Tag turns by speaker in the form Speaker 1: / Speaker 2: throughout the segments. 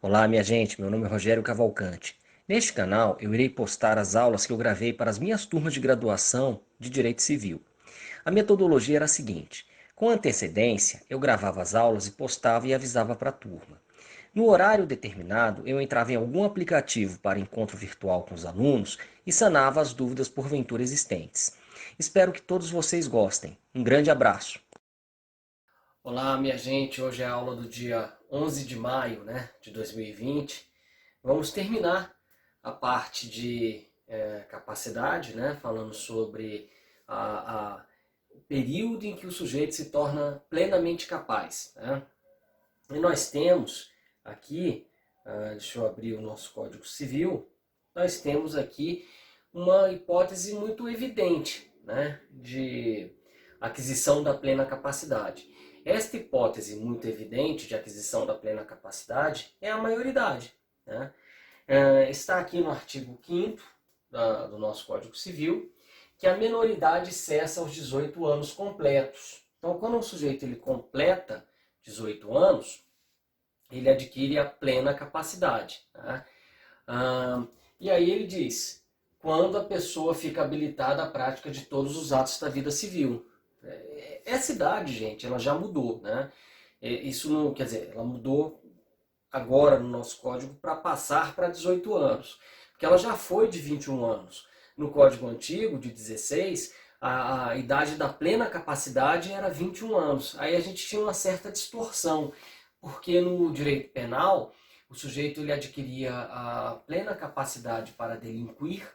Speaker 1: Olá, minha gente, meu nome é Rogério Cavalcante. Neste canal, eu irei postar as aulas que eu gravei para as minhas turmas de graduação de Direito Civil. A metodologia era a seguinte: com antecedência, eu gravava as aulas e postava e avisava para a turma. No horário determinado, eu entrava em algum aplicativo para encontro virtual com os alunos e sanava as dúvidas porventura existentes. Espero que todos vocês gostem. Um grande abraço! Olá, minha gente. Hoje é a aula do dia 11 de maio, de 2020. Vamos terminar a parte de capacidade, falando sobre o período em que o sujeito se torna plenamente capaz. E nós temos aqui, deixa eu abrir o nosso Código Civil, nós temos aqui uma hipótese muito evidente, de aquisição da plena capacidade. Esta hipótese muito evidente de aquisição da plena capacidade é a maioridade. Está aqui no artigo 5º do nosso Código Civil, que a menoridade cessa aos 18 anos completos. Então, quando um sujeito ele completa 18 anos, ele adquire a plena capacidade. E aí ele diz, quando a pessoa fica habilitada à prática de todos os atos da vida civil. Essa idade, gente, ela já mudou. Isso não, quer dizer, ela mudou agora no nosso código para passar para 18 anos, porque ela já foi de 21 anos. No código antigo, de 16, a idade da plena capacidade era 21 anos. Aí a gente tinha uma certa distorção, porque no direito penal, o sujeito ele adquiria a plena capacidade para delinquir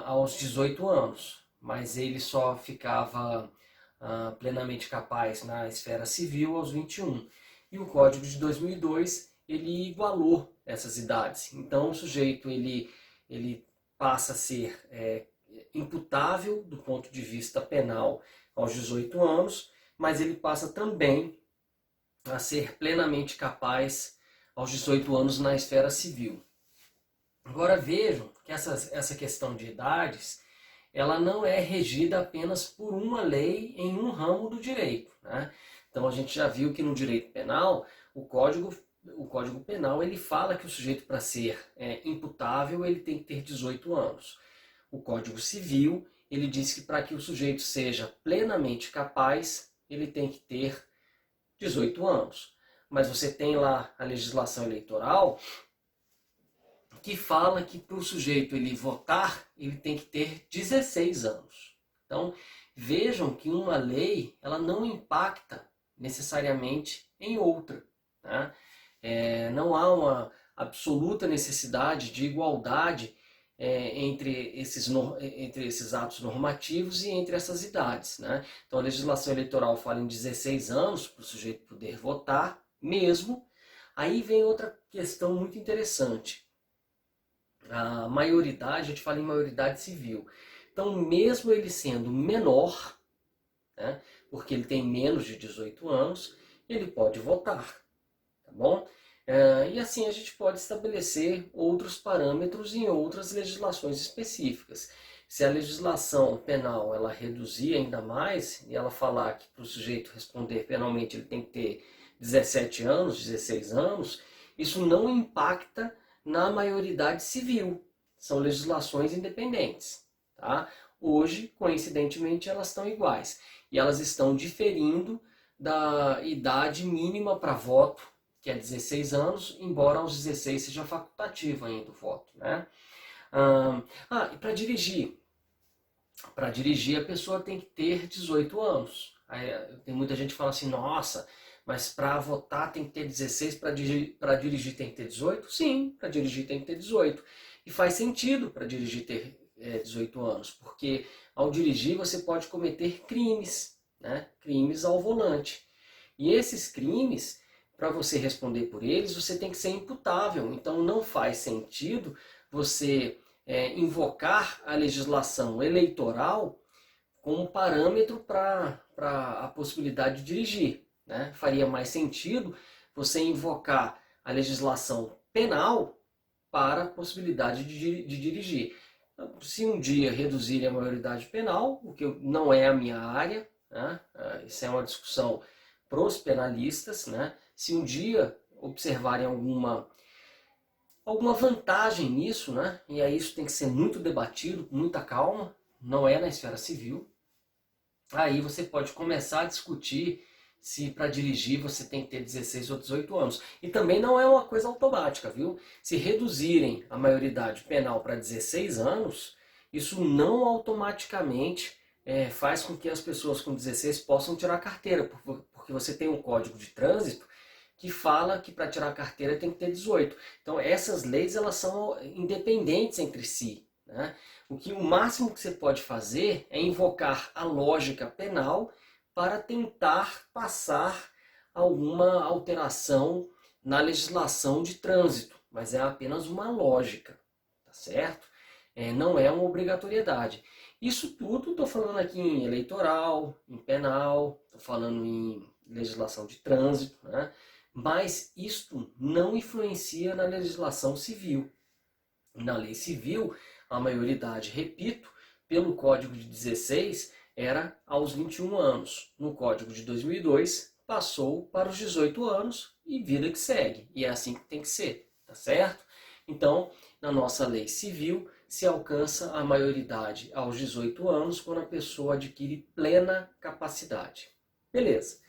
Speaker 1: aos 18 anos, mas ele só ficava plenamente capaz na esfera civil aos 21. E o Código de 2002 ele igualou essas idades. Então o sujeito ele passa a ser imputável do ponto de vista penal aos 18 anos, mas ele passa também a ser plenamente capaz aos 18 anos na esfera civil. Agora vejam que essa questão de idades ela não é regida apenas por uma lei em um ramo do direito. Então a gente já viu que no direito penal o Código Penal ele fala que o sujeito para ser imputável ele tem que ter 18 anos. O Código Civil ele diz que para que o sujeito seja plenamente capaz ele tem que ter 18 anos. Mas você tem lá a legislação eleitoral que fala que para o sujeito ele votar, ele tem que ter 16 anos. Então, vejam que uma lei ela não impacta necessariamente em outra. Não há uma absoluta necessidade de igualdade entre esses atos normativos e entre essas idades. Então, a legislação eleitoral fala em 16 anos para o sujeito poder votar mesmo. Aí vem outra questão muito interessante. A maioridade, a gente fala em maioridade civil. Então, mesmo ele sendo menor, porque ele tem menos de 18 anos, ele pode votar, tá bom? E assim a gente pode estabelecer outros parâmetros em outras legislações específicas. Se a legislação penal ela reduzir ainda mais, e ela falar que para o sujeito responder penalmente ele tem que ter 17 anos, 16 anos, isso não impacta na maioridade civil. São legislações independentes. Hoje, coincidentemente, elas estão iguais. E elas estão diferindo da idade mínima para voto, que é 16 anos, embora aos 16 seja facultativo ainda o voto. E para dirigir? Para dirigir a pessoa tem que ter 18 anos. Aí, tem muita gente que fala assim, nossa, mas para votar tem que ter 16, para dirigir tem que ter 18? Sim, para dirigir tem que ter 18. E faz sentido para dirigir ter 18 anos, porque ao dirigir você pode cometer crimes, crimes ao volante. E esses crimes, para você responder por eles, você tem que ser imputável. Então não faz sentido você invocar a legislação eleitoral como parâmetro para a possibilidade de dirigir. Faria mais sentido você invocar a legislação penal para a possibilidade de dirigir. Se um dia reduzirem a maioridade penal, o que não é a minha área, isso é uma discussão para os penalistas, se um dia observarem alguma alguma vantagem nisso, né? E aí isso tem que ser muito debatido, com muita calma, não é na esfera civil. Aí você pode começar a discutir se para dirigir você tem que ter 16 ou 18 anos. E também não é uma coisa automática, viu? Se reduzirem a maioridade penal para 16 anos, isso não automaticamente faz com que as pessoas com 16 possam tirar a carteira, porque você tem um código de trânsito que fala que para tirar a carteira tem que ter 18. Então essas leis elas são independentes entre si, né? O máximo que você pode fazer é invocar a lógica penal para tentar passar alguma alteração na legislação de trânsito, mas é apenas uma lógica, tá certo? Não é uma obrigatoriedade. Isso tudo estou falando aqui em eleitoral, em penal, estou falando em legislação de trânsito, né? Mas isto não influencia na legislação civil. Na lei civil, a maioridade, repito, pelo Código de 16 era aos 21 anos. No Código de 2002 passou para os 18 anos e vida que segue. E é assim que tem que ser, tá certo? Então, na nossa lei civil, se alcança a maioridade aos 18 anos quando a pessoa adquire plena capacidade. Beleza.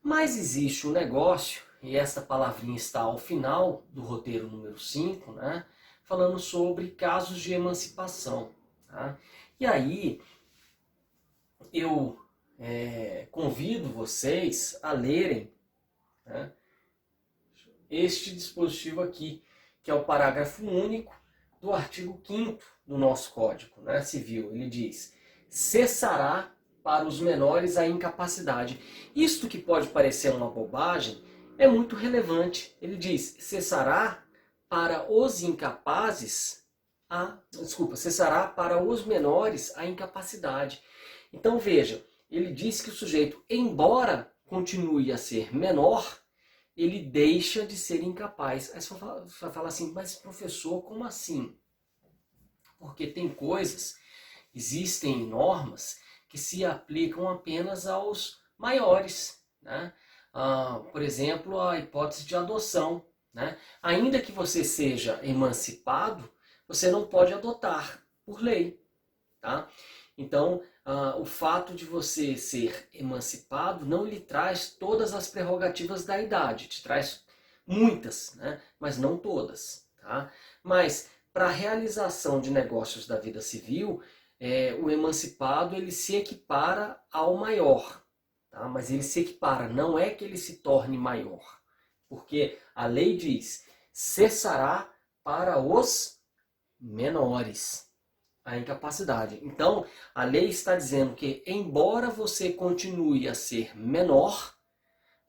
Speaker 1: Mas existe um negócio, e essa palavrinha está ao final do roteiro número 5, né? Falando sobre casos de emancipação. Tá? E aí, eu convido vocês a lerem, né, este dispositivo aqui, que é o parágrafo único do artigo 5º do nosso Código, né, Civil. Ele diz: cessará para os menores a incapacidade. Isto que pode parecer uma bobagem é muito relevante. Ele diz: cessará para os incapazes cessará para os menores a incapacidade. Então veja, ele diz que o sujeito, embora continue a ser menor, ele deixa de ser incapaz. Aí você vai falar assim: mas professor, como assim? Porque tem coisas, existem normas que se aplicam apenas aos maiores, né? Por exemplo, a hipótese de adoção, né? Ainda que você seja emancipado, você não pode adotar, por lei, tá? Então, o fato de você ser emancipado não lhe traz todas as prerrogativas da idade, te traz muitas, né? Mas não todas, tá? Mas para a realização de negócios da vida civil, o emancipado ele se equipara ao maior, tá? Mas ele se equipara, não é que ele se torne maior, porque a lei diz: cessará para os menores a incapacidade. Então, a lei está dizendo que, embora você continue a ser menor,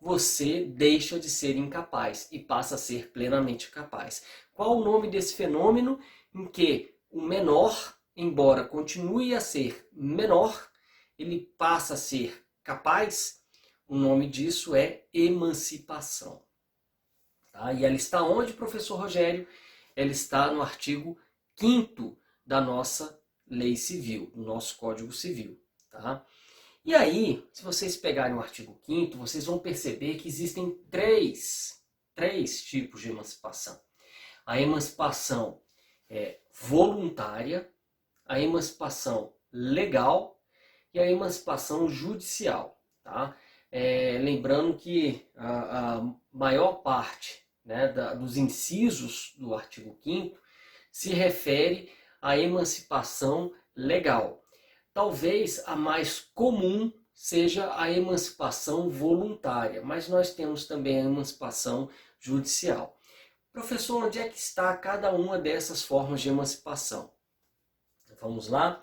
Speaker 1: você deixa de ser incapaz e passa a ser plenamente capaz. Qual o nome desse fenômeno em que o menor, embora continue a ser menor, ele passa a ser capaz? O nome disso é emancipação. Tá? E ela está onde, professor Rogério? Ela está no artigo 5º da nossa lei civil, do nosso Código Civil. Tá? E aí, se vocês pegarem o artigo 5º, vocês vão perceber que existem três tipos de emancipação. A emancipação voluntária, a emancipação legal e a emancipação judicial. Tá? Lembrando que a maior parte, né, dos incisos do artigo 5º se refere à emancipação legal. Talvez a mais comum seja a emancipação voluntária, mas nós temos também a emancipação judicial. Professor, onde é que está cada uma dessas formas de emancipação? Vamos lá.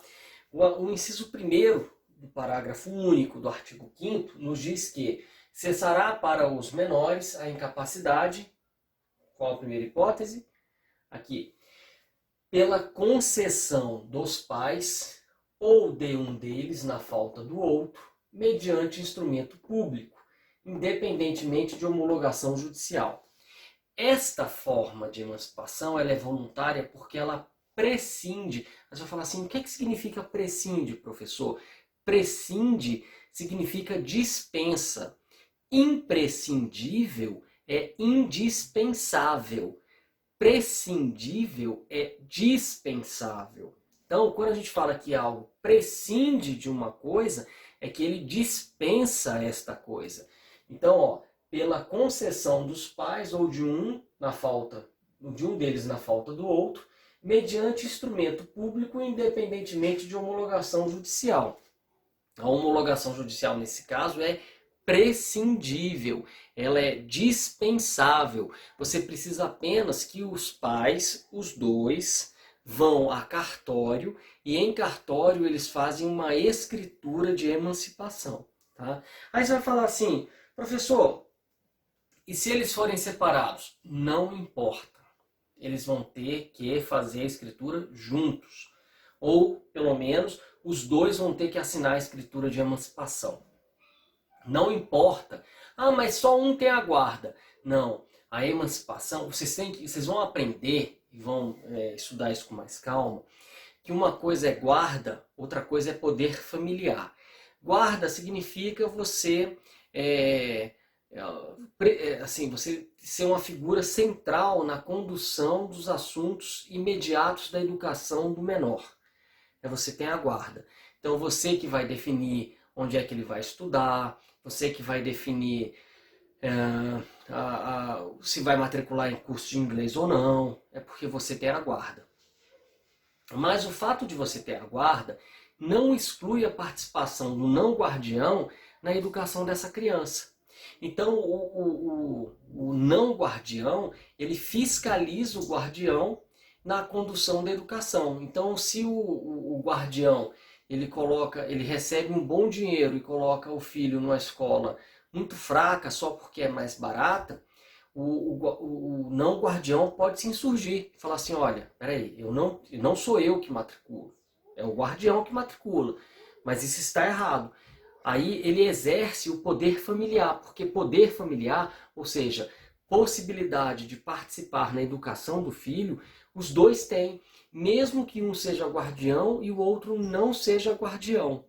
Speaker 1: O inciso 1º do parágrafo único do artigo 5º nos diz que cessará para os menores a incapacidade. Qual a primeira hipótese? Aqui. Pela concessão dos pais ou de um deles na falta do outro, mediante instrumento público, independentemente de homologação judicial. Esta forma de emancipação ela é voluntária porque ela prescinde. Você vai falar assim: o que é que significa prescinde, professor? Prescinde significa dispensa. Imprescindível é indispensável. prescindível é dispensável. Então, quando a gente fala que algo prescinde de uma coisa, é que ele dispensa esta coisa. Então, ó, pela concessão dos pais ou de um deles na falta do outro, mediante instrumento público, independentemente de homologação judicial. A homologação judicial, nesse caso, é prescindível, ela é dispensável. Você precisa apenas que os pais, os dois, vão a cartório e em cartório eles fazem uma escritura de emancipação. Tá? Aí você vai falar assim, professor, e se eles forem separados? Não importa. Eles vão ter que fazer a escritura juntos. Ou, pelo menos, os dois vão ter que assinar a escritura de emancipação. Não importa. Ah, mas só um tem a guarda. Não. A emancipação, vocês vão aprender e vão estudar isso com mais calma, que uma coisa é guarda, outra coisa é poder familiar. Guarda significa você você ser uma figura central na condução dos assuntos imediatos da educação do menor. Você tem a guarda. Então você que vai definir onde é que ele vai estudar, você que vai definir se vai matricular em curso de inglês ou não, é porque você tem a guarda. Mas o fato de você ter a guarda não exclui a participação do não guardião na educação dessa criança. Então o não guardião, ele fiscaliza o guardião na condução da educação. Então se o guardião ele recebe um bom dinheiro e coloca o filho numa escola muito fraca só porque é mais barata, o não guardião pode se insurgir, falar assim, olha, peraí, não sou eu que matriculo, é o guardião que matricula, mas isso está errado. Aí ele exerce o poder familiar, porque poder familiar, ou seja, possibilidade de participar na educação do filho, os dois têm, mesmo que um seja guardião e o outro não seja guardião.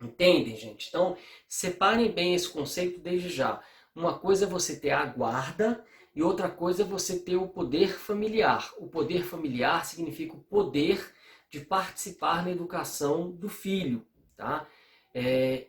Speaker 1: Entendem, gente? Então, separem bem esse conceito desde já. Uma coisa é você ter a guarda e outra coisa é você ter o poder familiar. O poder familiar significa o poder de participar na educação do filho, tá?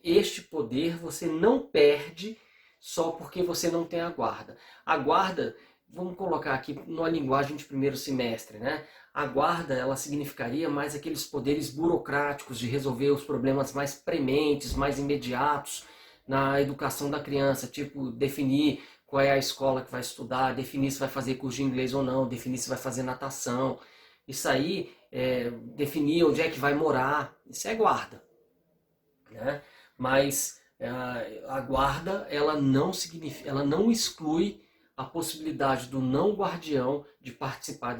Speaker 1: Este poder você não perde só porque você não tem a guarda. A guarda, vamos colocar aqui numa linguagem de primeiro semestre, né? A guarda, ela significaria mais aqueles poderes burocráticos de resolver os problemas mais prementes, mais imediatos na educação da criança, tipo definir qual é a escola que vai estudar, definir se vai fazer curso de inglês ou não, definir se vai fazer natação. Isso aí, definir onde é que vai morar, isso é guarda. Né? Mas a guarda, ela não exclui a possibilidade do não guardião de participar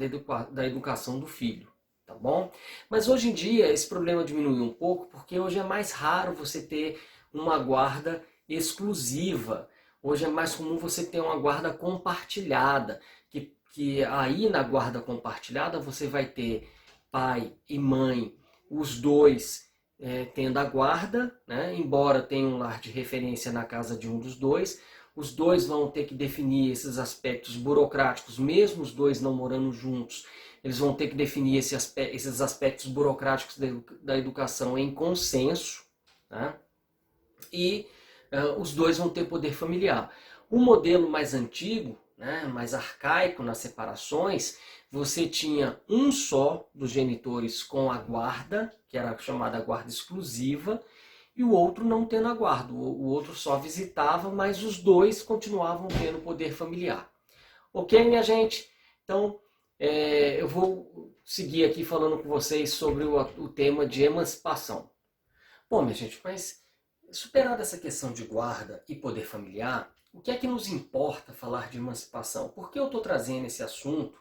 Speaker 1: da educação do filho, tá bom? Mas hoje em dia esse problema diminuiu um pouco, porque hoje é mais raro você ter uma guarda exclusiva. Hoje é mais comum você ter uma guarda compartilhada, que aí na guarda compartilhada você vai ter pai e mãe, os dois tendo a guarda, né? Embora tenha um lar de referência na casa de um dos dois, os dois vão ter que definir esses aspectos burocráticos, mesmo os dois não morando juntos, eles vão ter que definir esses aspectos burocráticos da educação em consenso, né? E os dois vão ter poder familiar. O modelo mais antigo, né, mais arcaico nas separações, você tinha um só dos genitores com a guarda, que era chamada guarda exclusiva, e o outro não tendo a guarda. O outro só visitava, mas os dois continuavam tendo poder familiar. Ok, minha gente? Então, eu vou seguir aqui falando com vocês sobre o tema de emancipação. Bom, minha gente, mas superada essa questão de guarda e poder familiar, o que é que nos importa falar de emancipação? Por que eu estou trazendo esse assunto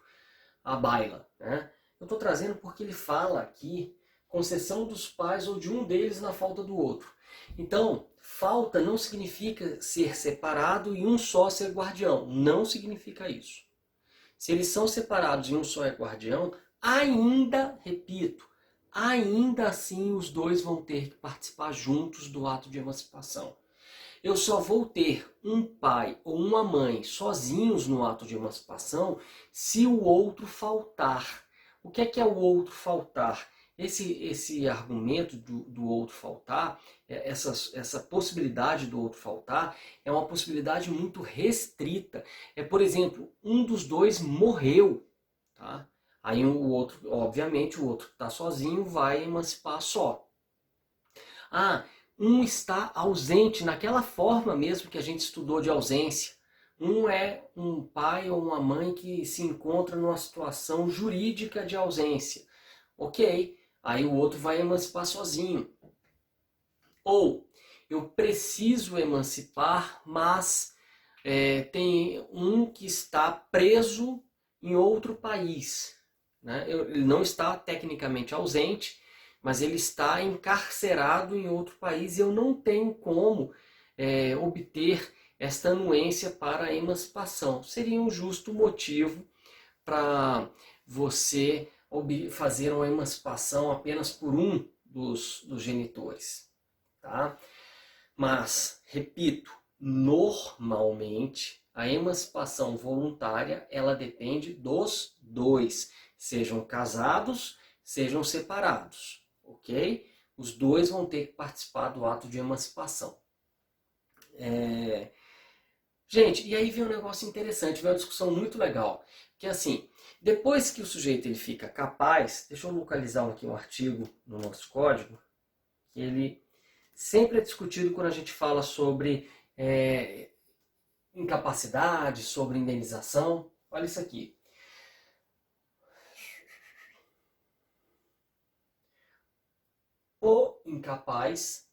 Speaker 1: à baila? Né? Eu estou trazendo porque ele fala aqui concessão dos pais ou de um deles na falta do outro. Então, falta não significa ser separado e um só ser guardião. Não significa isso. Se eles são separados e um só é guardião, ainda, repito, ainda assim os dois vão ter que participar juntos do ato de emancipação. Eu só vou ter um pai ou uma mãe sozinhos no ato de emancipação se o outro faltar. O que é o outro faltar? Esse argumento do outro faltar, essa possibilidade do outro faltar, é uma possibilidade muito restrita. Por exemplo, um dos dois morreu, tá? Aí o outro, obviamente, o outro que está sozinho vai emancipar só. Ah, um está ausente naquela forma mesmo que a gente estudou de ausência. Um é um pai ou uma mãe que se encontra numa situação jurídica de ausência. Ok, aí o outro vai emancipar sozinho. Ou eu preciso emancipar, mas tem um que está preso em outro país. Né? Ele não está tecnicamente ausente, mas ele está encarcerado em outro país e eu não tenho como obter esta anuência para a emancipação. Seria um justo motivo para você fazer uma emancipação apenas por um dos genitores. Tá? Mas, repito, normalmente a emancipação voluntária ela depende dos dois, sejam casados, sejam separados, ok? Os dois vão ter que participar do ato de emancipação. Gente, e aí vem um negócio interessante, vem uma discussão muito legal, que é assim, depois que o sujeito ele fica capaz, deixa eu localizar aqui um artigo no nosso código, que ele sempre é discutido quando a gente fala sobre incapacidade, sobre indenização. Olha isso aqui. O incapaz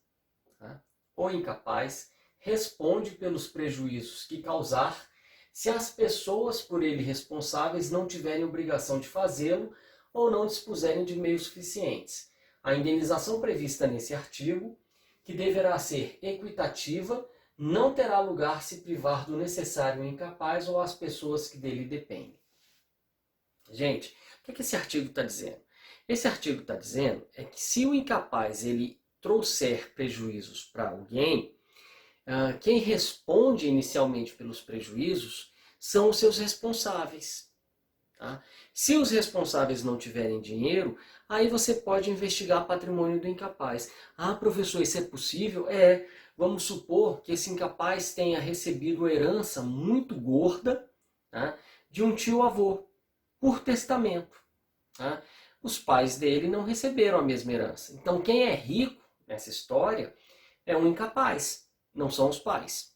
Speaker 1: responde pelos prejuízos que causar se as pessoas por ele responsáveis não tiverem obrigação de fazê-lo ou não dispuserem de meios suficientes. A indenização prevista nesse artigo, que deverá ser equitativa, não terá lugar se privar do necessário o incapaz ou as pessoas que dele dependem. Gente, o que esse artigo está dizendo? Esse artigo está dizendo é que se o incapaz ele trouxer prejuízos para alguém, quem responde inicialmente pelos prejuízos são os seus responsáveis. Tá? Se os responsáveis não tiverem dinheiro, aí você pode investigar patrimônio do incapaz. Ah, professor, isso é possível? Vamos supor que esse incapaz tenha recebido herança muito gorda, tá, de um tio-avô, por testamento. Tá? Os pais dele não receberam a mesma herança. Então quem é rico nessa história é um incapaz, não são os pais.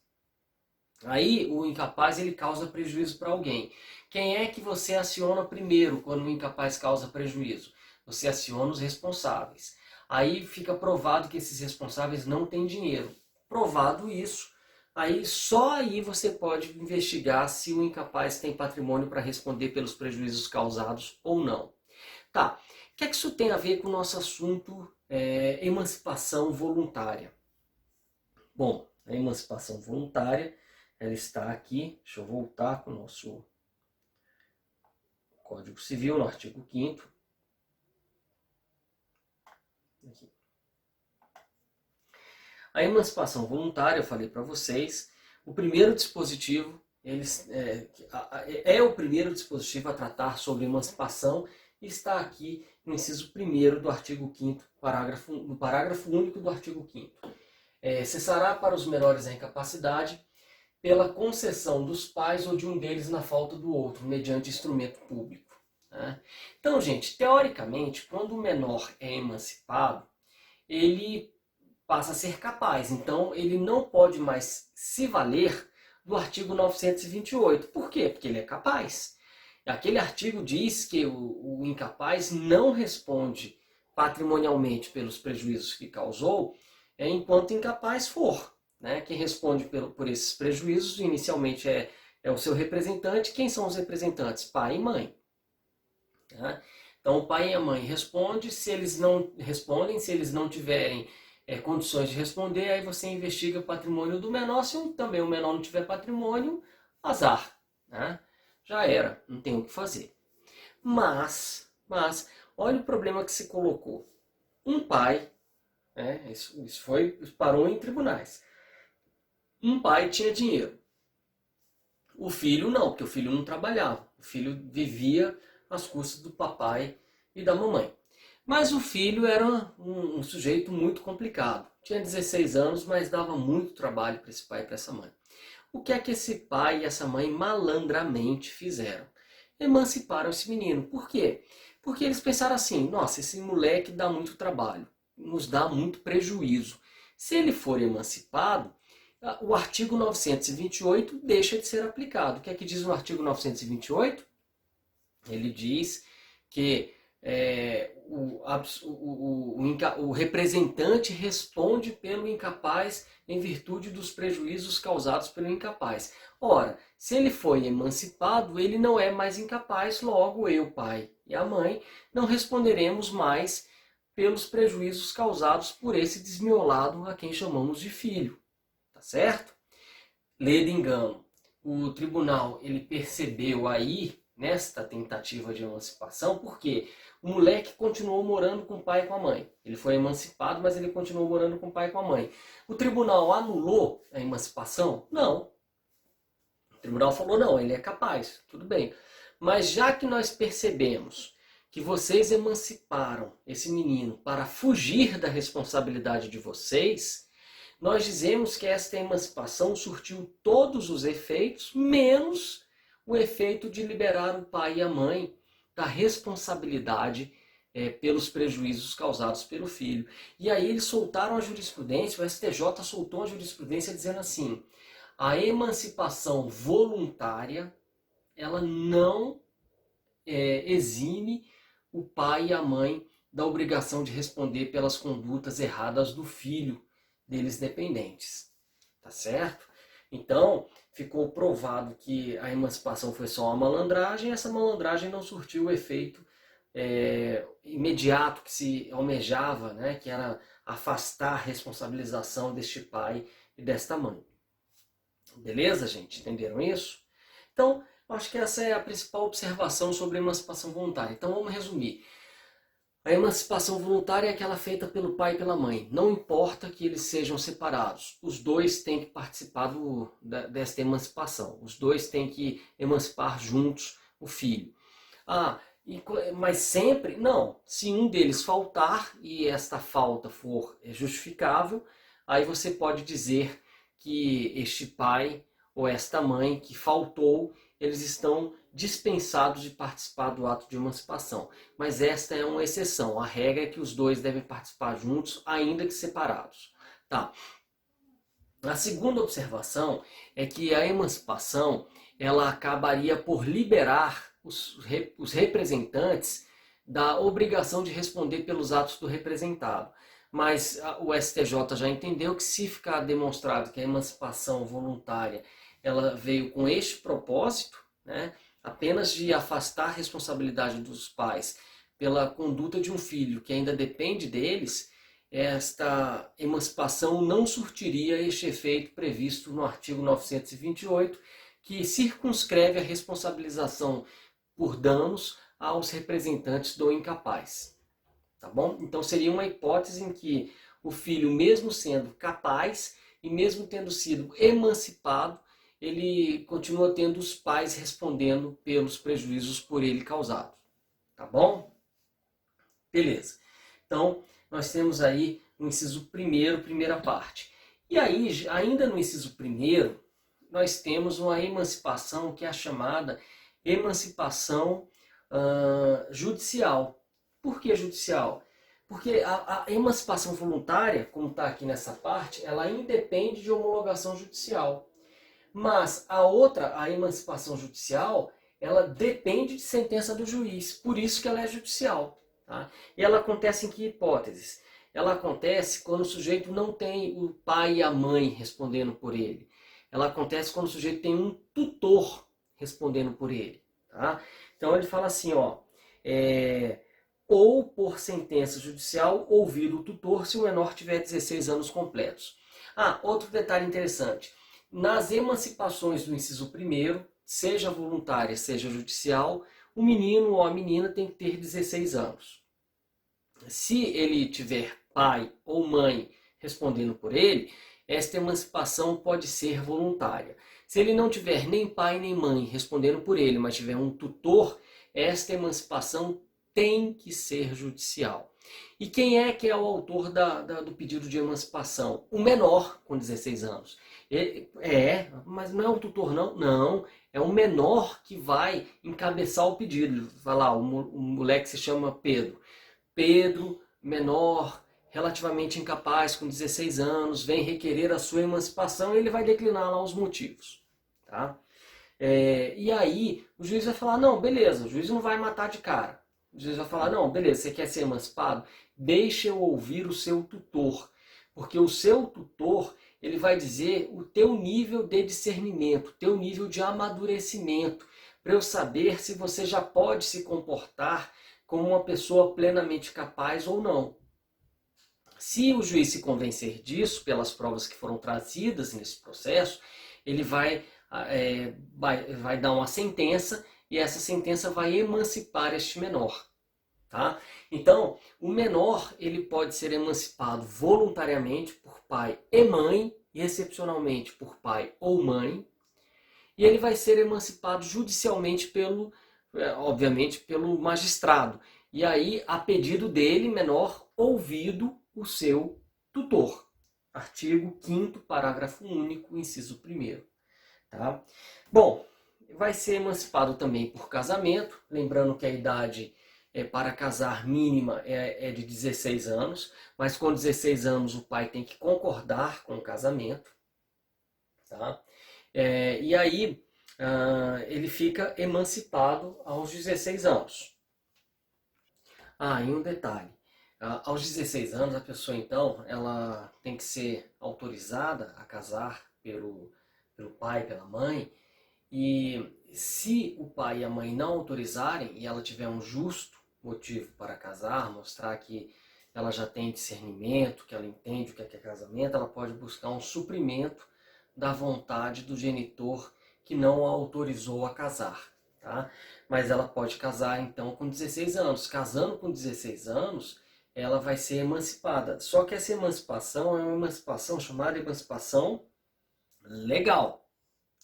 Speaker 1: Aí o incapaz ele causa prejuízo para alguém. Quem é que você aciona primeiro quando o incapaz causa prejuízo? Você aciona os responsáveis. Aí fica provado que esses responsáveis não têm dinheiro. Provado isso, aí só aí você pode investigar se o incapaz tem patrimônio para responder pelos prejuízos causados ou não. Tá, o que é que isso tem a ver com o nosso assunto emancipação voluntária? Bom, a emancipação voluntária, ela está aqui, deixa eu voltar com o nosso Código Civil, no artigo 5º. Aqui. A emancipação voluntária, eu falei para vocês, o primeiro dispositivo, o primeiro dispositivo a tratar sobre emancipação e está aqui no inciso 1º do artigo 5º, no parágrafo único do artigo 5º. Cessará para os menores a incapacidade pela concessão dos pais ou de um deles na falta do outro, mediante instrumento público. Né? Então, gente, teoricamente, quando o menor é emancipado, ele passa a ser capaz. Então, ele não pode mais se valer do artigo 928. Por quê? Porque ele é capaz. Aquele artigo diz que o incapaz não responde patrimonialmente pelos prejuízos que causou, enquanto incapaz for. Né? Quem responde por esses prejuízos, inicialmente, é o seu representante. Quem são os representantes? Pai e mãe. Né? Então, o pai e a mãe respondem. Se eles não respondem, se eles não tiverem condições de responder, aí você investiga o patrimônio do menor. Se também o menor não tiver patrimônio, azar. Né? Já era, não tem o que fazer. Mas, olha o problema que se colocou. Um pai, isso parou em tribunais. Um pai tinha dinheiro, o filho não, porque o filho não trabalhava. O filho vivia às custas do papai e da mamãe. Mas o filho era um sujeito muito complicado. Tinha 16 anos, mas dava muito trabalho para esse pai e para essa mãe. O que é que esse pai e essa mãe malandramente fizeram? Emanciparam esse menino. Por quê? Porque eles pensaram assim: nossa, esse moleque dá muito trabalho, nos dá muito prejuízo. Se ele for emancipado, o artigo 928 deixa de ser aplicado. O que é que diz o artigo 928? Ele diz que o representante responde pelo incapaz em virtude dos prejuízos causados pelo incapaz. Ora, se ele foi emancipado, ele não é mais incapaz, logo eu, pai e a mãe, não responderemos mais pelos prejuízos causados por esse desmiolado a quem chamamos de filho. Tá certo? Lei do engano. O tribunal ele percebeu aí, nesta tentativa de emancipação, porque o moleque continuou morando com o pai e com a mãe. Ele foi emancipado, mas ele continuou morando com o pai e com a mãe. O tribunal anulou a emancipação? Não. O tribunal falou, não, ele é capaz, tudo bem. Mas já que nós percebemos que vocês emanciparam esse menino para fugir da responsabilidade de vocês, nós dizemos que esta emancipação surtiu todos os efeitos, menos o efeito de liberar o pai e a mãe da responsabilidade pelos prejuízos causados pelo filho. E aí eles soltaram a jurisprudência, o STJ soltou a jurisprudência dizendo assim: a emancipação voluntária, ela não exime o pai e a mãe da obrigação de responder pelas condutas erradas do filho deles dependentes. Tá certo? Então, ficou provado que a emancipação foi só uma malandragem, e essa malandragem não surtiu o efeito imediato que se almejava, né, que era afastar a responsabilização deste pai e desta mãe. Beleza, gente? Entenderam isso? Então, acho que essa é a principal observação sobre a emancipação voluntária. Então, vamos resumir. A emancipação voluntária é aquela feita pelo pai e pela mãe. Não importa que eles sejam separados. Os dois têm que participar desta emancipação. Os dois têm que emancipar juntos o filho. Mas sempre? Não. Se um deles faltar e esta falta for justificável, aí você pode dizer que este pai ou esta mãe que faltou, eles estão dispensados de participar do ato de emancipação. Mas esta é uma exceção. A regra é que os dois devem participar juntos, ainda que separados. Tá. A segunda observação é que a emancipação ela acabaria por liberar os representantes da obrigação de responder pelos atos do representado. Mas o STJ já entendeu que se ficar demonstrado que a emancipação voluntária ela veio com este propósito, né, apenas de afastar a responsabilidade dos pais pela conduta de um filho que ainda depende deles, esta emancipação não surtiria este efeito previsto no artigo 928, que circunscreve a responsabilização por danos aos representantes do incapaz. Tá bom? Então seria uma hipótese em que o filho, mesmo sendo capaz e mesmo tendo sido emancipado, ele continua tendo os pais respondendo pelos prejuízos por ele causados. Tá bom? Beleza. Então, nós temos aí o inciso primeiro, primeira parte. E aí, ainda no inciso primeiro, nós temos uma emancipação que é a chamada emancipação judicial. Por que judicial? Porque a emancipação voluntária, como está aqui nessa parte, ela independe de homologação judicial. Mas a emancipação judicial, ela depende de sentença do juiz, por isso que ela é judicial. Tá? E ela acontece em que hipóteses? Ela acontece quando o sujeito não tem o pai e a mãe respondendo por ele. Ela acontece quando o sujeito tem um tutor respondendo por ele. Tá? Então ele fala assim, ó, ou por sentença judicial, ouvido o tutor se o menor tiver 16 anos completos. Outro detalhe interessante. Nas emancipações do inciso primeiro, seja voluntária, seja judicial, o menino ou a menina tem que ter 16 anos. Se ele tiver pai ou mãe respondendo por ele, esta emancipação pode ser voluntária. Se ele não tiver nem pai nem mãe respondendo por ele, mas tiver um tutor, esta emancipação tem que ser judicial. E quem é que é o autor do pedido de emancipação? O menor, com 16 anos. Mas não é o tutor não? Não, é o menor que vai encabeçar o pedido. Vai lá, o moleque se chama Pedro. Pedro, menor, relativamente incapaz, com 16 anos, vem requerer a sua emancipação e ele vai declinar lá os motivos. Tá? E aí o juiz vai falar, não, beleza, o juiz não vai matar de cara. O juiz vai falar, não, beleza, você quer ser emancipado? Deixa eu ouvir o seu tutor. Porque o seu tutor, ele vai dizer o teu nível de discernimento, o teu nível de amadurecimento, para eu saber se você já pode se comportar como uma pessoa plenamente capaz ou não. Se o juiz se convencer disso, pelas provas que foram trazidas nesse processo, ele vai dar uma sentença e essa sentença vai emancipar este menor. Tá? Então, o menor ele pode ser emancipado voluntariamente por pai e mãe, e excepcionalmente por pai ou mãe, e ele vai ser emancipado judicialmente obviamente, pelo magistrado. E aí, a pedido dele, menor, ouvido o seu tutor. Artigo 5º, parágrafo único, inciso 1º. Tá? Bom, vai ser emancipado também por casamento, lembrando que a idade para casar mínima é de 16 anos, mas com 16 anos o pai tem que concordar com o casamento. Tá? E aí ele fica emancipado aos 16 anos. E um detalhe. Aos 16 anos a pessoa então ela tem que ser autorizada a casar pelo pai, pela mãe, e se o pai e a mãe não autorizarem e ela tiver um justo motivo para casar, mostrar que ela já tem discernimento, que ela entende o que é casamento, ela pode buscar um suprimento da vontade do genitor que não a autorizou a casar. Tá? Mas ela pode casar então com 16 anos. Casando com 16 anos, ela vai ser emancipada. Só que essa emancipação é uma emancipação chamada emancipação legal.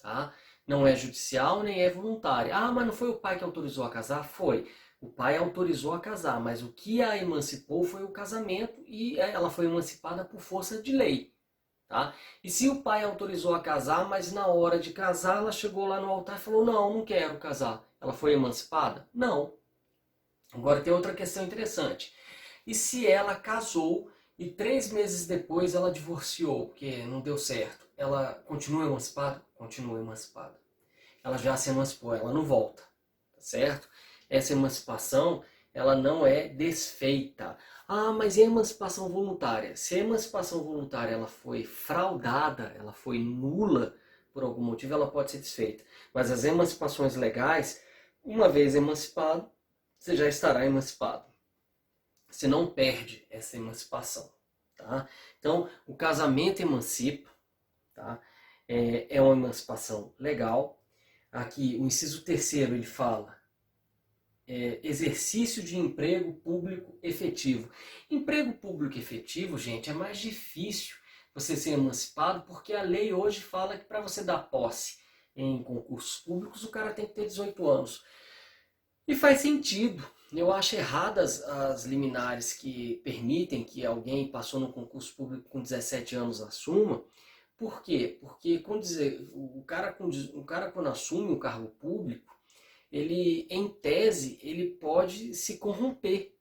Speaker 1: Tá? Não é judicial nem é voluntária. Mas não foi o pai que autorizou a casar? Foi. O pai autorizou a casar, mas o que a emancipou foi o casamento e ela foi emancipada por força de lei. Tá? E se o pai autorizou a casar, mas na hora de casar ela chegou lá no altar e falou, não quero casar. Ela foi emancipada? Não. Agora tem outra questão interessante. E se ela casou e 3 meses depois ela divorciou, porque não deu certo, ela continua emancipada? Continua emancipada. Ela já se emancipou, ela não volta, tá certo? Essa emancipação, ela não é desfeita. Mas e a emancipação voluntária? Se a emancipação voluntária ela foi fraudada, ela foi nula por algum motivo, ela pode ser desfeita. Mas as emancipações legais, uma vez emancipado, você já estará emancipado. Você não perde essa emancipação. Tá? Então, o casamento emancipa. Tá? É uma emancipação legal. Aqui, o inciso 3º, ele fala exercício de emprego público efetivo. Emprego público efetivo, gente, é mais difícil você ser emancipado, porque a lei hoje fala que para você dar posse em concursos públicos, o cara tem que ter 18 anos. E faz sentido. Eu acho erradas as liminares que permitem que alguém passou no concurso público com 17 anos assuma. Por quê? Porque o cara quando assume um cargo público, ele, em tese, ele pode se corromper.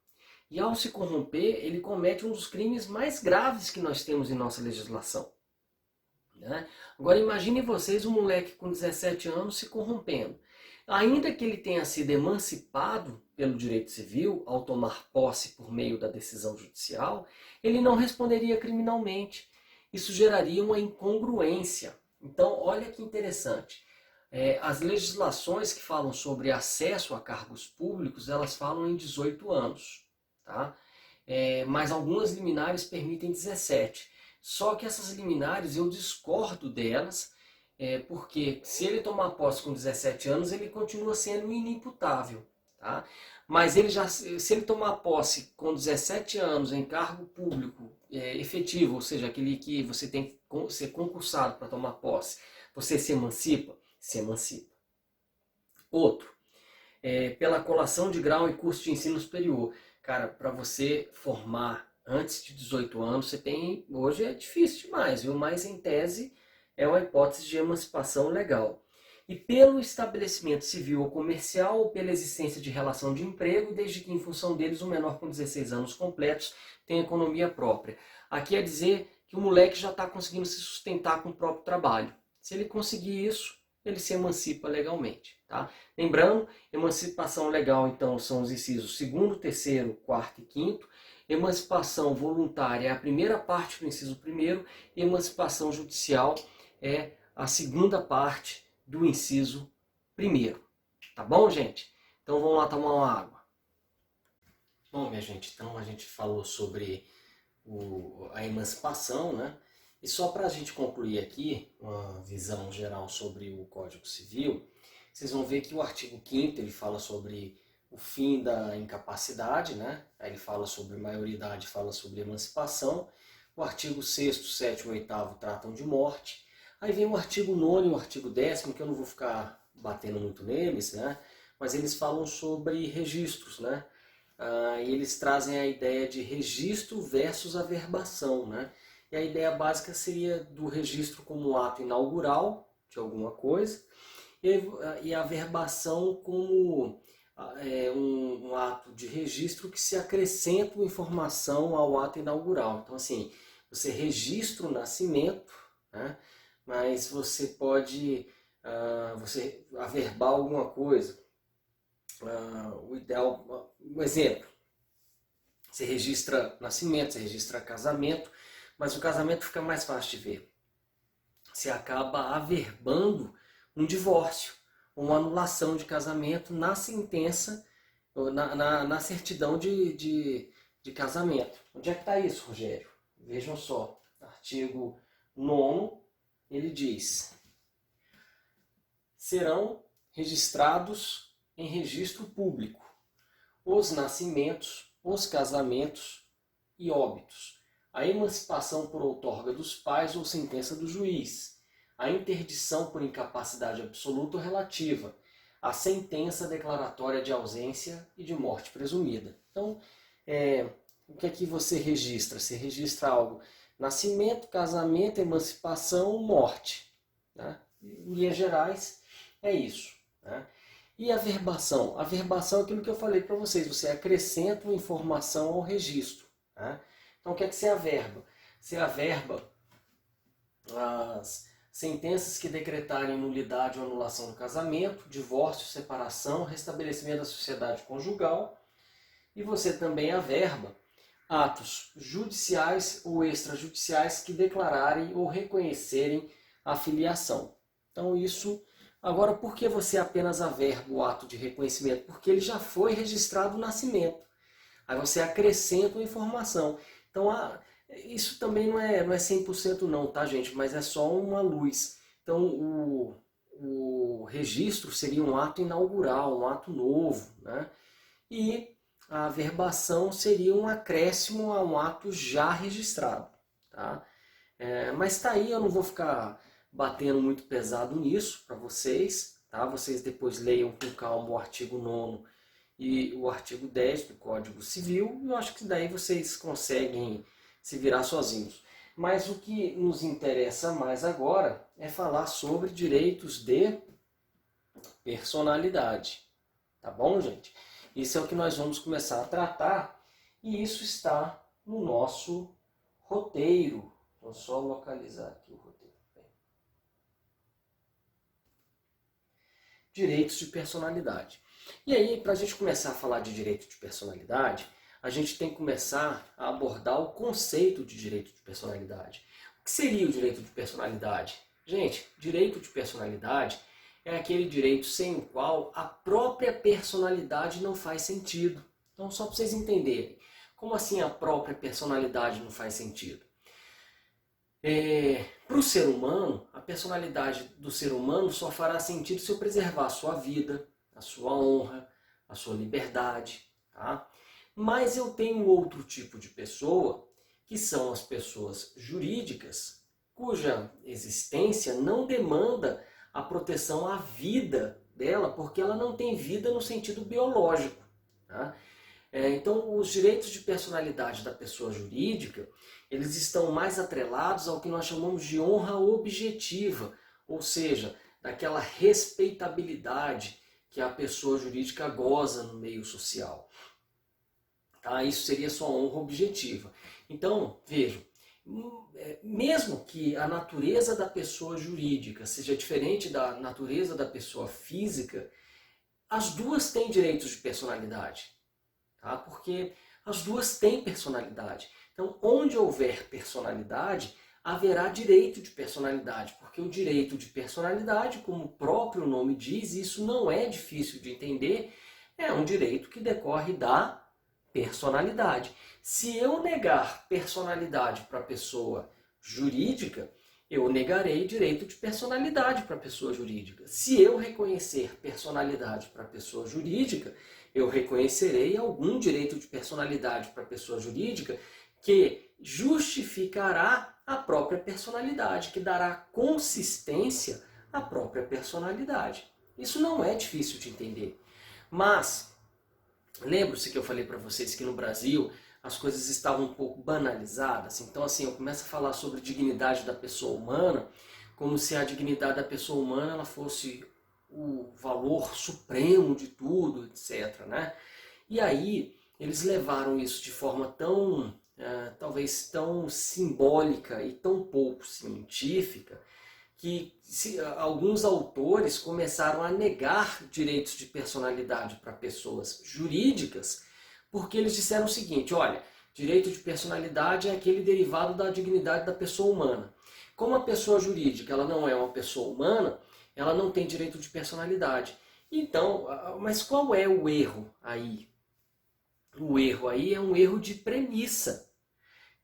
Speaker 1: E ao se corromper, ele comete um dos crimes mais graves que nós temos em nossa legislação. Né? Agora imagine vocês um moleque com 17 anos se corrompendo. Ainda que ele tenha sido emancipado pelo direito civil, ao tomar posse por meio da decisão judicial, ele não responderia criminalmente. Isso geraria uma incongruência. Então, olha que interessante. As legislações que falam sobre acesso a cargos públicos, elas falam em 18 anos. Tá? Mas algumas liminares permitem 17. Só que essas liminares eu discordo delas, porque se ele tomar posse com 17 anos, ele continua sendo inimputável. Tá? Mas se ele tomar posse com 17 anos em cargo público efetivo, ou seja, aquele que você tem que ser concursado para tomar posse, você se emancipa? Se emancipa. Outro, pela colação de grau e curso de ensino superior. Cara, para você formar antes de 18 anos, você tem, hoje é difícil demais, viu? Mas em tese é uma hipótese de emancipação legal. E pelo estabelecimento civil ou comercial ou pela existência de relação de emprego, desde que em função deles o menor com 16 anos completos tem economia própria. Aqui é dizer que o moleque já está conseguindo se sustentar com o próprio trabalho. Se ele conseguir isso, ele se emancipa legalmente. Tá? Lembrando, emancipação legal então são os incisos 2º, 3º, 4º e 5º. Emancipação voluntária é a primeira parte do inciso 1º e emancipação judicial é a segunda parte do inciso 1º. Tá bom, gente? Então vamos lá tomar uma água. Bom, minha gente, então a gente falou sobre a emancipação, né? E só para a gente concluir aqui uma visão geral sobre o Código Civil, vocês vão ver que o artigo 5º ele fala sobre o fim da incapacidade, né? Aí ele fala sobre maioridade, fala sobre emancipação. O artigo 6º, 7º e 8º tratam de morte. Aí vem o artigo 9º e o artigo 10º, que eu não vou ficar batendo muito neles, né? Mas eles falam sobre registros, né? E eles trazem a ideia de registro versus averbação, né? E a ideia básica seria do registro como ato inaugural de alguma coisa e a averbação como um ato de registro que se acrescenta uma informação ao ato inaugural. Então, assim, você registra o nascimento, né? Mas você pode você averbar alguma coisa. O ideal, um exemplo, você registra nascimento, você registra casamento, mas o casamento fica mais fácil de ver. Você acaba averbando um divórcio, uma anulação de casamento na sentença, na certidão de casamento. Onde é que está isso, Rogério? Vejam só, artigo 9º, ele diz: serão registrados em registro público os nascimentos, os casamentos e óbitos, a emancipação por outorga dos pais ou sentença do juiz, a interdição por incapacidade absoluta ou relativa, a sentença declaratória de ausência e de morte presumida. Então, o que é que você registra? Você registra algo: nascimento, casamento, emancipação, morte. Né? Em linhas gerais, é isso. Né? E a averbação? A averbação é aquilo que eu falei para vocês, você acrescenta uma informação ao registro. Né? Então, o que é que você averba? Você averba as sentenças que decretarem nulidade ou anulação do casamento, divórcio, separação, restabelecimento da sociedade conjugal, e você também averba atos judiciais ou extrajudiciais que declararem ou reconhecerem a filiação. Então isso, agora por que você apenas averba o ato de reconhecimento? Porque ele já foi registrado o nascimento. Aí você acrescenta uma informação. Então isso também não é 100% não, tá, gente? Mas é só uma luz. Então o registro seria um ato inaugural, um ato novo, né? E a averbação seria um acréscimo a um ato já registrado. Tá? Mas tá aí, eu não vou ficar batendo muito pesado nisso para vocês. Tá? Vocês depois leiam com calma o artigo 9º e o artigo 10 do Código Civil. Eu acho que daí vocês conseguem se virar sozinhos. Mas o que nos interessa mais agora é falar sobre direitos de personalidade. Tá bom, gente? Isso é o que nós vamos começar a tratar e isso está no nosso roteiro. Vou só localizar aqui o roteiro. Direitos de personalidade. E aí, para a gente começar a falar de direito de personalidade, a gente tem que começar a abordar o conceito de direito de personalidade. O que seria o direito de personalidade? Gente, direito de personalidade é aquele direito sem o qual a própria personalidade não faz sentido. Então, só para vocês entenderem, como assim a própria personalidade não faz sentido? Para o ser humano, a personalidade do ser humano só fará sentido se eu preservar a sua vida, a sua honra, a sua liberdade. Tá? Mas eu tenho outro tipo de pessoa que são as pessoas jurídicas cuja existência não demanda a proteção à vida dela, porque ela não tem vida no sentido biológico. Tá? Então, os direitos de personalidade da pessoa jurídica, eles estão mais atrelados ao que nós chamamos de honra objetiva, ou seja, daquela respeitabilidade que a pessoa jurídica goza no meio social. Tá? Isso seria sua honra objetiva. Então, vejam, mesmo que a natureza da pessoa jurídica seja diferente da natureza da pessoa física, as duas têm direitos de personalidade. Tá? Porque as duas têm personalidade. Então, onde houver personalidade, haverá direito de personalidade, porque o direito de personalidade, como o próprio nome diz, isso não é difícil de entender, é um direito que decorre da personalidade. Se eu negar personalidade para a pessoa jurídica, eu negarei direito de personalidade para a pessoa jurídica. Se eu reconhecer personalidade para a pessoa jurídica, eu reconhecerei algum direito de personalidade para a pessoa jurídica que justificará a própria personalidade, que dará consistência à própria personalidade. Isso não é difícil de entender. Mas, lembre-se que eu falei para vocês que no Brasil as coisas estavam um pouco banalizadas. Então, assim, eu começo a falar sobre dignidade da pessoa humana, como se a dignidade da pessoa humana ela fosse o valor supremo de tudo, etc. Né? E aí, eles levaram isso de forma tão, talvez tão simbólica e tão pouco científica, que alguns autores começaram a negar direitos de personalidade para pessoas jurídicas, porque eles disseram o seguinte: olha, direito de personalidade é aquele derivado da dignidade da pessoa humana. Como a pessoa jurídica ela não é uma pessoa humana, ela não tem direito de personalidade. Então, mas qual é o erro aí? O erro aí é um erro de premissa.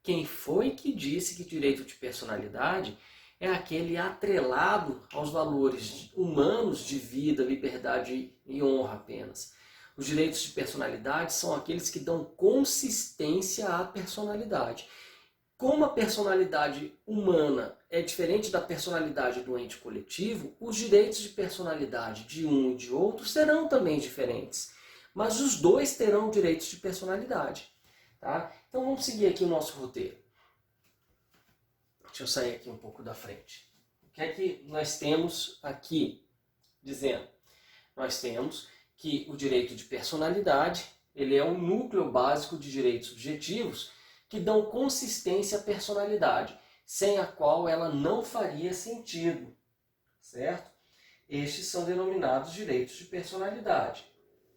Speaker 1: Quem foi que disse que direito de personalidade é aquele atrelado aos valores humanos de vida, liberdade e honra apenas? Os direitos de personalidade são aqueles que dão consistência à personalidade. Como a personalidade humana é diferente da personalidade do ente coletivo, os direitos de personalidade de um e de outro serão também diferentes. Mas os dois terão direitos de personalidade. Tá? Então vamos seguir aqui o nosso roteiro. Deixa eu sair aqui um pouco da frente. O que é que nós temos aqui dizendo? Nós temos que o direito de personalidade ele é um núcleo básico de direitos subjetivos que dão consistência à personalidade, sem a qual ela não faria sentido, certo? Estes são denominados direitos de personalidade.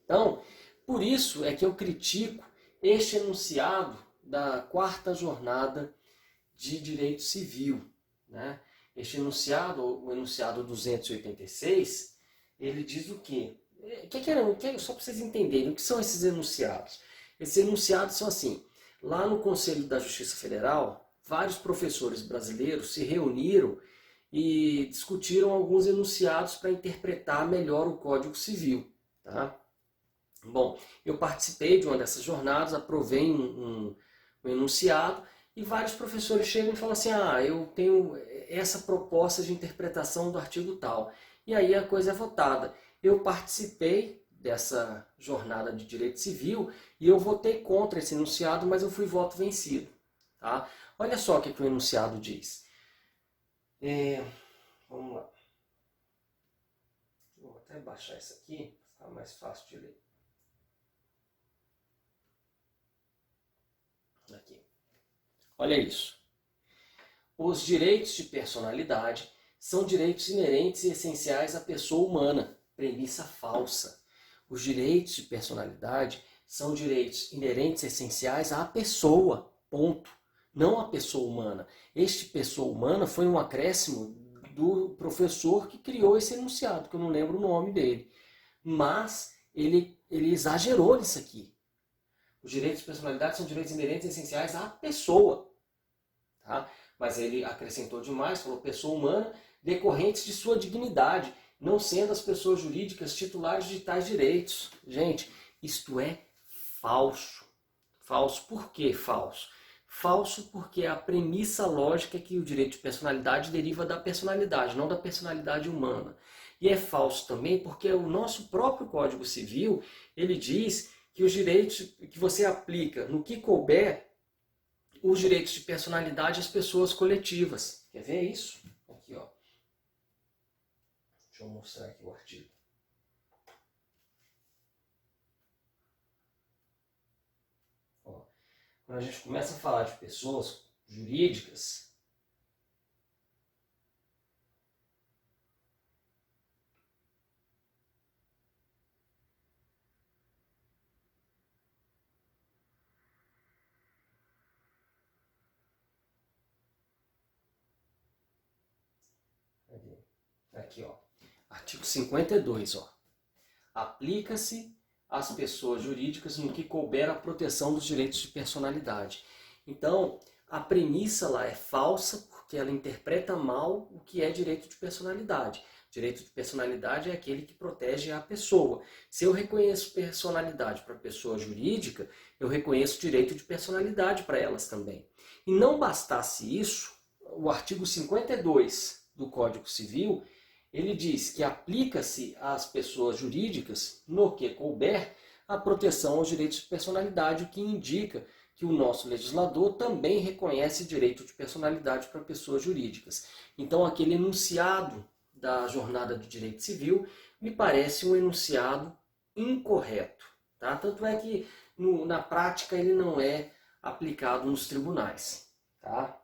Speaker 1: Então, por isso é que eu critico este enunciado da 4ª jornada de direito civil. Né? Este enunciado, o enunciado 286, ele diz o quê? Só para vocês entenderem o que são esses enunciados. Esses enunciados são assim: lá no Conselho da Justiça Federal, vários professores brasileiros se reuniram e discutiram alguns enunciados para interpretar melhor o Código Civil. Tá? Bom, eu participei de uma dessas jornadas, aprovei um enunciado, e vários professores chegam e falam assim: eu tenho essa proposta de interpretação do artigo tal. E aí a coisa é votada. Eu participei dessa jornada de direito civil e eu votei contra esse enunciado, mas eu fui voto vencido. Tá? Olha só o que o enunciado diz. Vamos lá. Vou até baixar isso aqui, para ficar mais fácil de ler. Aqui. Olha isso. Os direitos de personalidade são direitos inerentes e essenciais à pessoa humana. Premissa falsa. Os direitos de personalidade são direitos inerentes e essenciais à pessoa. Ponto. Não à pessoa humana. Este pessoa humana foi um acréscimo do professor que criou esse enunciado, que eu não lembro o nome dele. Mas ele exagerou nisso aqui. Os direitos de personalidade são direitos inerentes e essenciais à pessoa. Tá? Mas ele acrescentou demais, falou pessoa humana, decorrentes de sua dignidade, não sendo as pessoas jurídicas titulares de tais direitos. Gente, isto é falso. Falso. Por que falso? Falso porque a premissa lógica é que o direito de personalidade deriva da personalidade, não da personalidade humana. E é falso também porque o nosso próprio Código Civil, ele diz que os direitos que você aplica no que couber, os direitos de personalidade às pessoas coletivas. Quer ver isso? Aqui, ó. Deixa eu mostrar aqui o artigo. Ó, quando a gente começa a falar de pessoas jurídicas, aqui, ó, artigo 52, ó. Aplica-se às pessoas jurídicas no que couber a proteção dos direitos de personalidade. Então, a premissa lá é falsa porque ela interpreta mal o que é direito de personalidade. Direito de personalidade é aquele que protege a pessoa. Se eu reconheço personalidade para a pessoa jurídica, eu reconheço direito de personalidade para elas também. E não bastasse isso, o artigo 52 do Código Civil, ele diz que aplica-se às pessoas jurídicas, no que couber, a proteção aos direitos de personalidade, o que indica que o nosso legislador também reconhece direito de personalidade para pessoas jurídicas. Então, aquele enunciado da jornada do direito civil me parece um enunciado incorreto. Tá? Tanto é que na prática ele não é aplicado nos tribunais. Tá?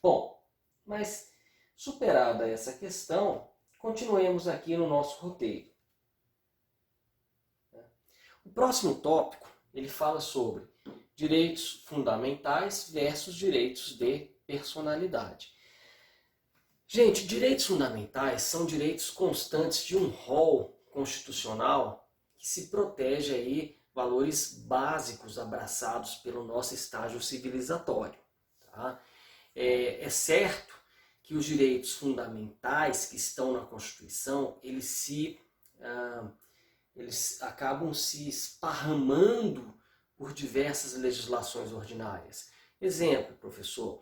Speaker 1: Bom, mas superada essa questão, continuemos aqui no nosso roteiro. O próximo tópico, ele fala sobre direitos fundamentais versus direitos de personalidade. Gente, direitos fundamentais são direitos constantes de um rol constitucional que se protege aí valores básicos abraçados pelo nosso estágio civilizatório. Tá? É certo que os direitos fundamentais que estão na Constituição, eles acabam se esparramando por diversas legislações ordinárias. Exemplo, professor,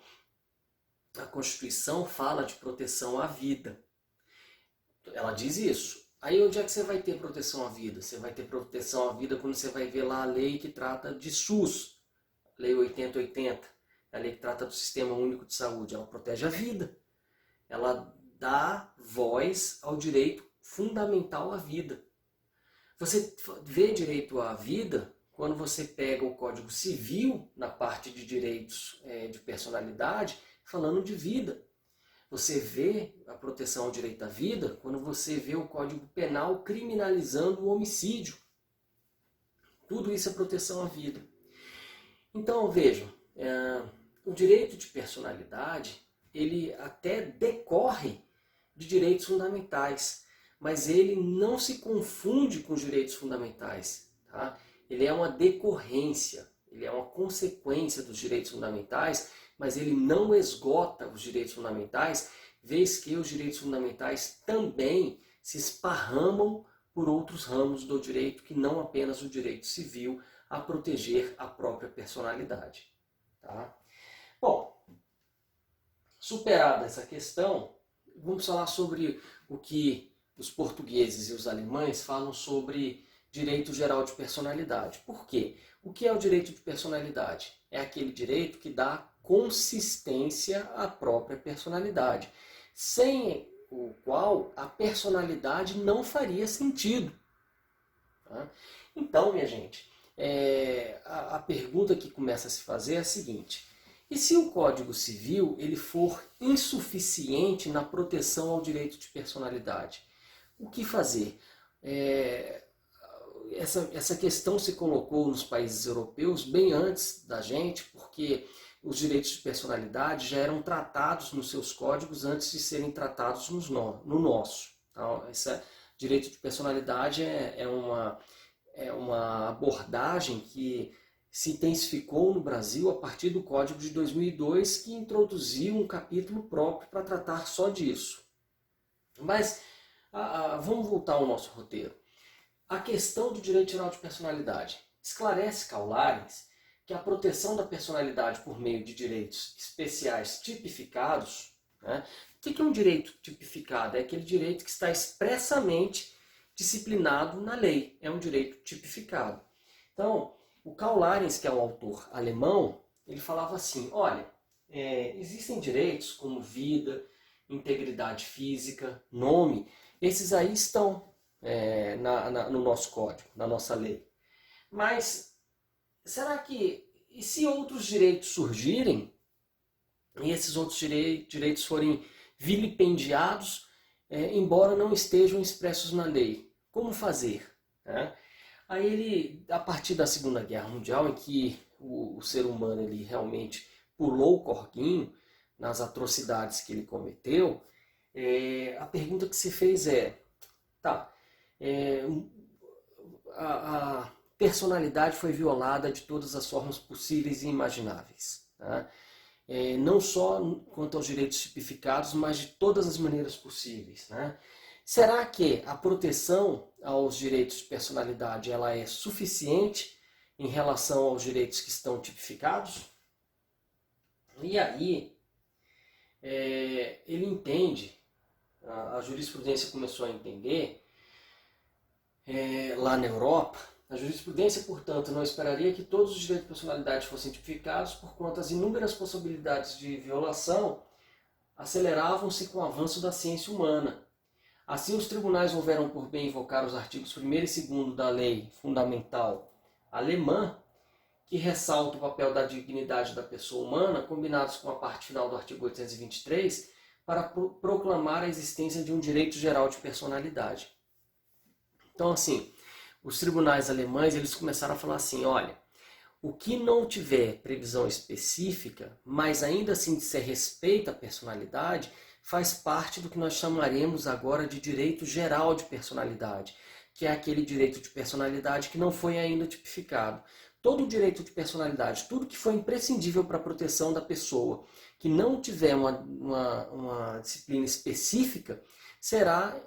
Speaker 1: a Constituição fala de proteção à vida. Ela diz isso. Aí onde é que você vai ter proteção à vida? Você vai ter proteção à vida quando você vai ver lá a lei que trata de SUS, Lei 8080, a lei que trata do Sistema Único de Saúde. Ela protege a vida. Ela dá voz ao direito fundamental à vida. Você vê direito à vida quando você pega o Código Civil, na parte de direitos de personalidade, falando de vida. Você vê a proteção ao direito à vida quando você vê o Código Penal criminalizando o homicídio. Tudo isso é proteção à vida. Então, vejam, o direito de personalidade, ele até decorre de direitos fundamentais, mas ele não se confunde com os direitos fundamentais. Tá? Ele é uma decorrência, ele é uma consequência dos direitos fundamentais, mas ele não esgota os direitos fundamentais, vez que os direitos fundamentais também se esparramam por outros ramos do direito, que não apenas o direito civil, a proteger a própria personalidade. Tá? Bom, superada essa questão, vamos falar sobre o que os portugueses e os alemães falam sobre direito geral de personalidade. Por quê? O que é o direito de personalidade? É aquele direito que dá consistência à própria personalidade, sem o qual a personalidade não faria sentido. Tá? Então, minha gente, a pergunta que começa a se fazer é a seguinte: e se o Código Civil ele for insuficiente na proteção ao direito de personalidade? O que fazer? Essa questão se colocou nos países europeus bem antes da gente, porque os direitos de personalidade já eram tratados nos seus códigos antes de serem tratados no nosso. Então, esse direito de personalidade é uma abordagem que se intensificou no Brasil a partir do Código de 2002, que introduziu um capítulo próprio para tratar só disso. Mas vamos voltar ao nosso roteiro. A questão do direito geral de personalidade. Esclarece Caulares que a proteção da personalidade por meio de direitos especiais tipificados, né? O que é um direito tipificado? É aquele direito que está expressamente disciplinado na lei. É um direito tipificado. Então, o Karl Lorenz, que é um autor alemão, ele falava assim, olha, existem direitos como vida, integridade física, nome, esses aí estão no nosso código, na nossa lei. Mas será que, e se outros direitos surgirem, e esses outros direitos forem vilipendiados, embora não estejam expressos na lei? Como fazer? Né? Aí ele, a partir da Segunda Guerra Mundial, em que o ser humano ele realmente pulou o corguinho nas atrocidades que ele cometeu, a pergunta que se fez tá, a personalidade foi violada de todas as formas possíveis e imagináveis. Tá? Não só quanto aos direitos tipificados, mas de todas as maneiras possíveis. Né? Será que a proteção aos direitos de personalidade ela é suficiente em relação aos direitos que estão tipificados? E aí, ele entende, a jurisprudência começou a entender, lá na Europa, a jurisprudência, portanto, não esperaria que todos os direitos de personalidade fossem tipificados, porquanto as inúmeras possibilidades de violação aceleravam-se com o avanço da ciência humana. Assim, os tribunais houveram por bem invocar os artigos 1º e 2º da Lei Fundamental Alemã, que ressalta o papel da dignidade da pessoa humana, combinados com a parte final do artigo 823, para proclamar a existência de um direito geral de personalidade. Então, assim, os tribunais alemães eles começaram a falar assim, olha, o que não tiver previsão específica, mas ainda assim se respeita a personalidade, faz parte do que nós chamaremos agora de direito geral de personalidade, que é aquele direito de personalidade que não foi ainda tipificado. Todo direito de personalidade, tudo que for imprescindível para a proteção da pessoa, que não tiver uma disciplina específica, será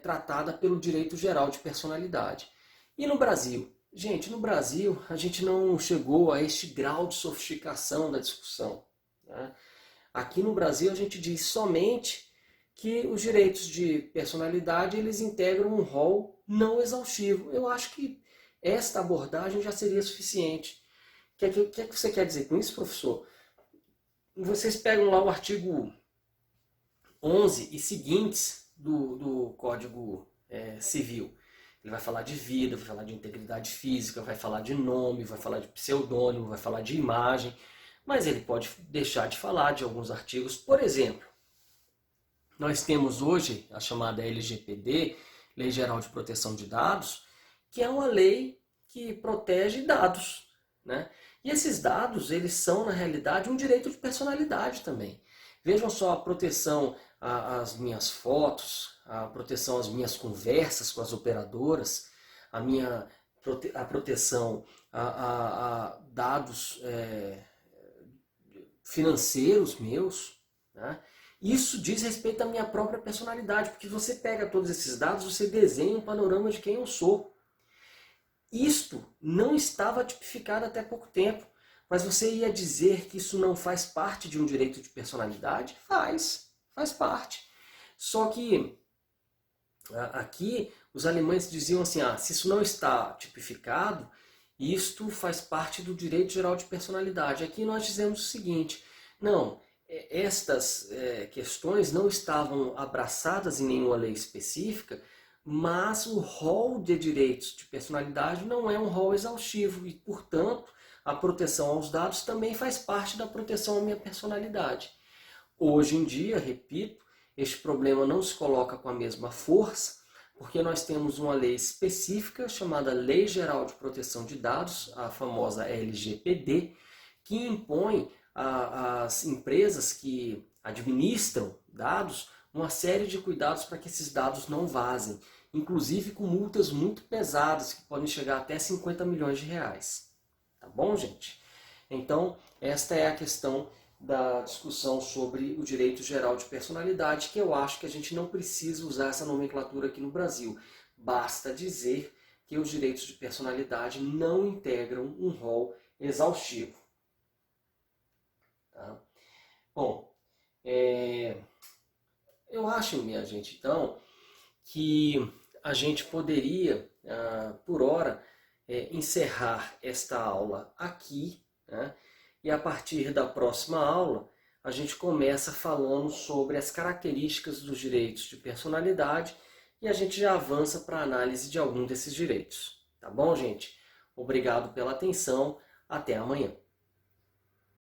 Speaker 1: tratada pelo direito geral de personalidade. E no Brasil? Gente, no Brasil a gente não chegou a este grau de sofisticação da discussão. Né? Aqui no Brasil a gente diz somente que os direitos de personalidade eles integram um rol não exaustivo. Eu acho que esta abordagem já seria suficiente. O que é que você quer dizer com isso, professor? Vocês pegam lá o artigo 11 e seguintes do Código Civil. Ele vai falar de vida, vai falar de integridade física, vai falar de nome, vai falar de pseudônimo, vai falar de imagem, mas ele pode deixar de falar de alguns artigos. Por exemplo, nós temos hoje a chamada LGPD, Lei Geral de Proteção de Dados, que é uma lei que protege dados, né? E esses dados, eles são, na realidade, um direito de personalidade também. Vejam só a proteção às minhas fotos, a proteção às minhas conversas com as operadoras, a proteção a dados financeiros meus, né? Isso diz respeito à minha própria personalidade, porque você pega todos esses dados, você desenha um panorama de quem eu sou. Isto não estava tipificado até pouco tempo, mas você ia dizer que isso não faz parte de um direito de personalidade? Faz parte. Só que aqui os alemães diziam assim, se isso não está tipificado, isto faz parte do direito geral de personalidade. Aqui nós dizemos o seguinte, não, estas questões não estavam abraçadas em nenhuma lei específica, mas o rol de direitos de personalidade não é um rol exaustivo e, portanto, a proteção aos dados também faz parte da proteção à minha personalidade. Hoje em dia, repito, este problema não se coloca com a mesma força, porque nós temos uma lei específica chamada Lei Geral de Proteção de Dados, a famosa LGPD, que impõe às empresas que administram dados uma série de cuidados para que esses dados não vazem, inclusive com multas muito pesadas, que podem chegar até 50 milhões de reais. Tá bom, gente? Então, esta é a questão da discussão sobre o direito geral de personalidade, que eu acho que a gente não precisa usar essa nomenclatura aqui no Brasil. Basta dizer que os direitos de personalidade não integram um rol exaustivo. Tá? Bom, eu acho, minha gente, então, que a gente poderia, por hora, encerrar esta aula aqui, né? E a partir da próxima aula, a gente começa falando sobre as características dos direitos de personalidade e a gente já avança para a análise de algum desses direitos. Tá bom, gente? Obrigado pela atenção. Até amanhã.